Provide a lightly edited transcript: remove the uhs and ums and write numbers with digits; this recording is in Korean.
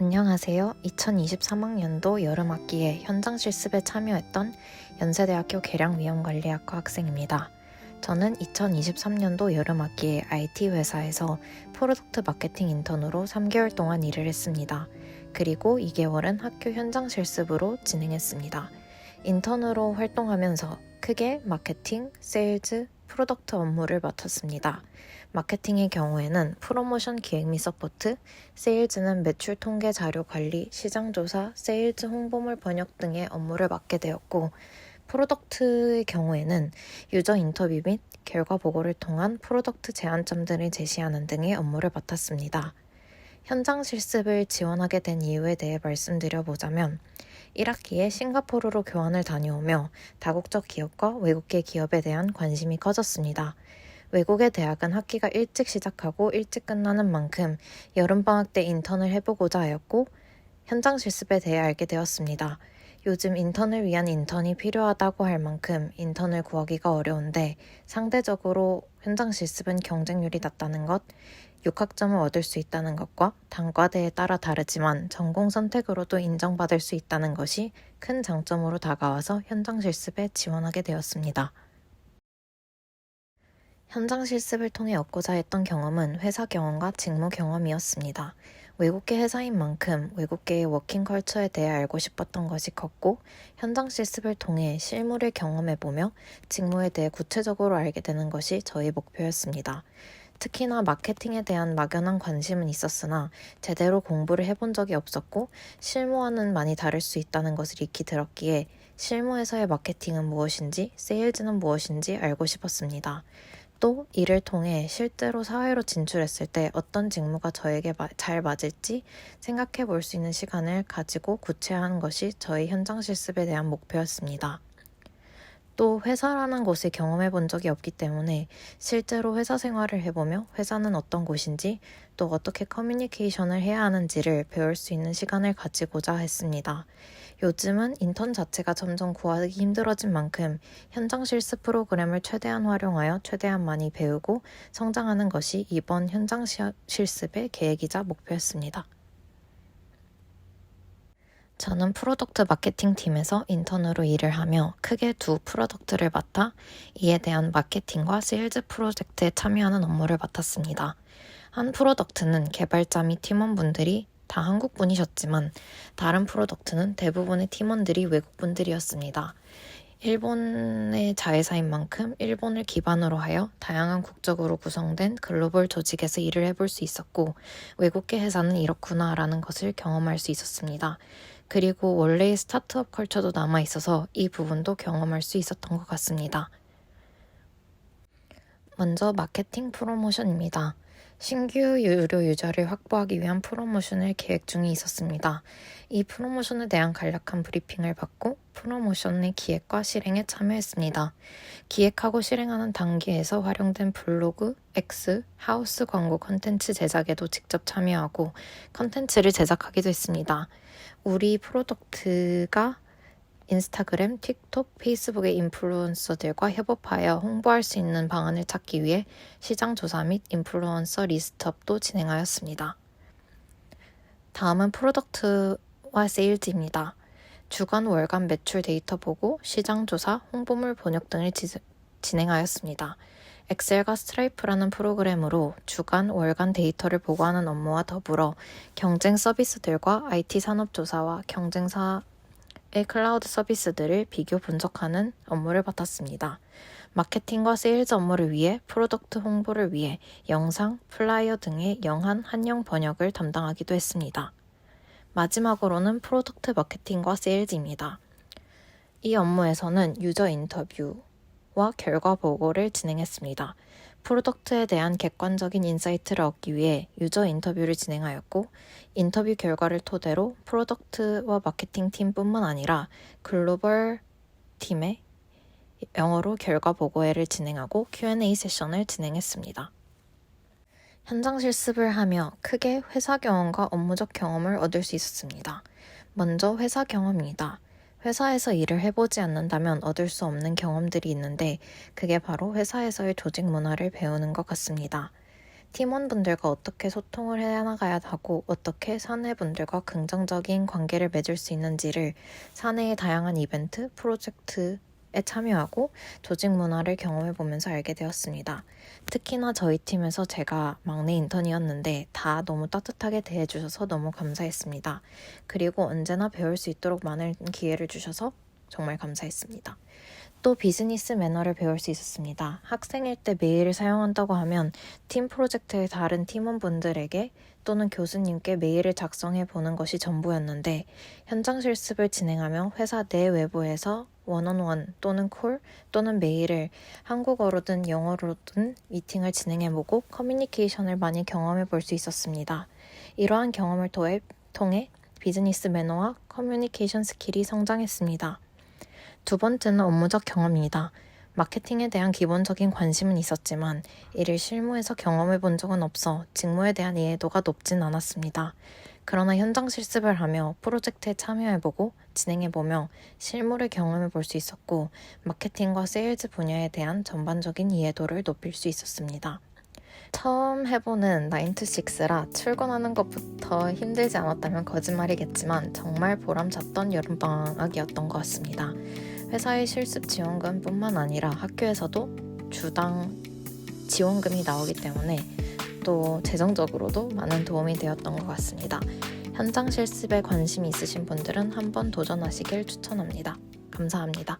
안녕하세요. 2023학년도 여름학기에 현장 실습에 참여했던 연세대학교 계량위험관리학과 학생입니다. 저는 2023년도 여름학기에 IT 회사에서 프로덕트 마케팅 인턴으로 3개월 동안 일을 했습니다. 그리고 2개월은 학교 현장 실습으로 진행했습니다. 인턴으로 활동하면서 크게 마케팅, 세일즈, 프로덕트 업무를 맡았습니다. 마케팅의 경우에는 프로모션 기획 및 서포트, 세일즈는 매출 통계 자료 관리, 시장 조사, 세일즈 홍보물 번역 등의 업무를 맡게 되었고, 프로덕트의 경우에는 유저 인터뷰 및 결과 보고를 통한 프로덕트 제안점들을 제시하는 등의 업무를 맡았습니다. 현장 실습을 지원하게 된 이유에 대해 말씀드려보자면 1학기에 싱가포르로 교환을 다녀오며 다국적 기업과 외국계 기업에 대한 관심이 커졌습니다. 외국의 대학은 학기가 일찍 시작하고 일찍 끝나는 만큼 여름방학 때 인턴을 해보고자 하였고 현장 실습에 대해 알게 되었습니다. 요즘 인턴을 위한 인턴이 필요하다고 할 만큼 인턴을 구하기가 어려운데 상대적으로 현장 실습은 경쟁률이 낮다는 것, 6학점을 얻을 수 있다는 것과 단과대에 따라 다르지만 전공 선택으로도 인정받을 수 있다는 것이 큰 장점으로 다가와서 현장 실습에 지원하게 되었습니다. 현장 실습을 통해 얻고자 했던 경험은 회사 경험과 직무 경험이었습니다. 외국계 회사인 만큼 외국계의 워킹 컬처에 대해 알고 싶었던 것이 컸고 현장 실습을 통해 실무를 경험해보며 직무에 대해 구체적으로 알게 되는 것이 저의 목표였습니다. 특히나 마케팅에 대한 막연한 관심은 있었으나 제대로 공부를 해본 적이 없었고 실무와는 많이 다를 수 있다는 것을 익히 들었기에 실무에서의 마케팅은 무엇인지 세일즈는 무엇인지 알고 싶었습니다. 또 이를 통해 실제로 사회로 진출했을 때 어떤 직무가 저에게 잘 맞을지 생각해 볼 수 있는 시간을 가지고 구체화하는 것이 저의 현장 실습에 대한 목표였습니다. 또 회사라는 곳을 경험해 본 적이 없기 때문에 실제로 회사 생활을 해보며 회사는 어떤 곳인지 또 어떻게 커뮤니케이션을 해야 하는지를 배울 수 있는 시간을 가지고자 했습니다. 요즘은 인턴 자체가 점점 구하기 힘들어진 만큼 현장 실습 프로그램을 최대한 활용하여 최대한 많이 배우고 성장하는 것이 이번 현장 실습의 계획이자 목표였습니다. 저는 프로덕트 마케팅 팀에서 인턴으로 일을 하며 크게 두 프로덕트를 맡아 이에 대한 마케팅과 세일즈 프로젝트에 참여하는 업무를 맡았습니다. 한 프로덕트는 개발자 및 팀원분들이 다 한국분이셨지만 다른 프로덕트는 대부분의 팀원들이 외국분들이었습니다. 일본의 자회사인 만큼 일본을 기반으로 하여 다양한 국적으로 구성된 글로벌 조직에서 일을 해볼 수 있었고 외국계 회사는 이렇구나라는 것을 경험할 수 있었습니다. 그리고 원래의 스타트업 컬처도 남아있어서 이 부분도 경험할 수 있었던 것 같습니다. 먼저 마케팅 프로모션입니다. 신규 유료 유저를 확보하기 위한 프로모션을 계획 중에 있었습니다. 이 프로모션에 대한 간략한 브리핑을 받고 프로모션의 기획과 실행에 참여했습니다. 기획하고 실행하는 단계에서 활용된 블로그, X, 하우스 광고 컨텐츠 제작에도 직접 참여하고 컨텐츠를 제작하기도 했습니다. 우리 프로덕트가 인스타그램, 틱톡, 페이스북의 인플루언서들과 협업하여 홍보할 수 있는 방안을 찾기 위해 시장 조사 및 인플루언서 리스트업도 진행하였습니다. 다음은 프로덕트와 세일즈입니다. 주간, 월간 매출 데이터 보고, 시장 조사, 홍보물 번역 등을 진행하였습니다. 엑셀과 스트라이프라는 프로그램으로 주간, 월간 데이터를 보고하는 업무와 더불어 경쟁 서비스들과 IT 산업 조사와 경쟁사의 클라우드 서비스들을 비교 분석하는 업무를 맡았습니다. 마케팅과 세일즈 업무를 위해 프로덕트 홍보를 위해 영상, 플라이어 등의 영한, 한영 번역을 담당하기도 했습니다. 마지막으로는 프로덕트 마케팅과 세일즈입니다. 이 업무에서는 유저 인터뷰와 결과 보고를 진행했습니다. 프로덕트에 대한 객관적인 인사이트를 얻기 위해 유저 인터뷰를 진행하였고 인터뷰 결과를 토대로 프로덕트와 마케팅 팀뿐만 아니라 글로벌 팀의 영어로 결과 보고회를 진행하고 Q&A 세션을 진행했습니다. 현장 실습을 하며 크게 회사 경험과 업무적 경험을 얻을 수 있었습니다. 먼저 회사 경험입니다. 회사에서 일을 해보지 않는다면 얻을 수 없는 경험들이 있는데 그게 바로 회사에서의 조직 문화를 배우는 것 같습니다. 팀원분들과 어떻게 소통을 해나가야 하고 어떻게 사내분들과 긍정적인 관계를 맺을 수 있는지를 사내의 다양한 이벤트, 프로젝트에 참여하고 조직 문화를 경험해보면서 알게 되었습니다. 특히나 저희 팀에서 제가 막내 인턴이었는데 다 너무 따뜻하게 대해주셔서 너무 감사했습니다. 그리고 언제나 배울 수 있도록 많은 기회를 주셔서 정말 감사했습니다. 또 비즈니스 매너를 배울 수 있었습니다. 학생일 때 메일을 사용한다고 하면 팀 프로젝트의 다른 팀원분들에게 또는 교수님께 메일을 작성해 보는 것이 전부였는데 현장 실습을 진행하며 회사 내 외부에서 원언원 또는 콜 또는 메일을 한국어로든 영어로든 미팅을 진행해보고 커뮤니케이션을 많이 경험해 볼 수 있었습니다. 이러한 경험을 통해 비즈니스 매너와 커뮤니케이션 스킬이 성장했습니다. 두 번째는 업무적 경험입니다. 마케팅에 대한 기본적인 관심은 있었지만 이를 실무에서 경험해 본 적은 없어 직무에 대한 이해도가 높진 않았습니다. 그러나 현장 실습을 하며 프로젝트에 참여해보고 진행해보며 실무를 경험해 볼 수 있었고 마케팅과 세일즈 분야에 대한 전반적인 이해도를 높일 수 있었습니다. 처음 해보는 9to6라 출근하는 것부터 힘들지 않았다면 거짓말이겠지만 정말 보람찼던 여름방학이었던 것 같습니다. 회사의 실습 지원금뿐만 아니라 학교에서도 주당 지원금이 나오기 때문에 또 재정적으로도 많은 도움이 되었던 것 같습니다. 현장 실습에 관심이 있으신 분들은 한번 도전하시길 추천합니다. 감사합니다.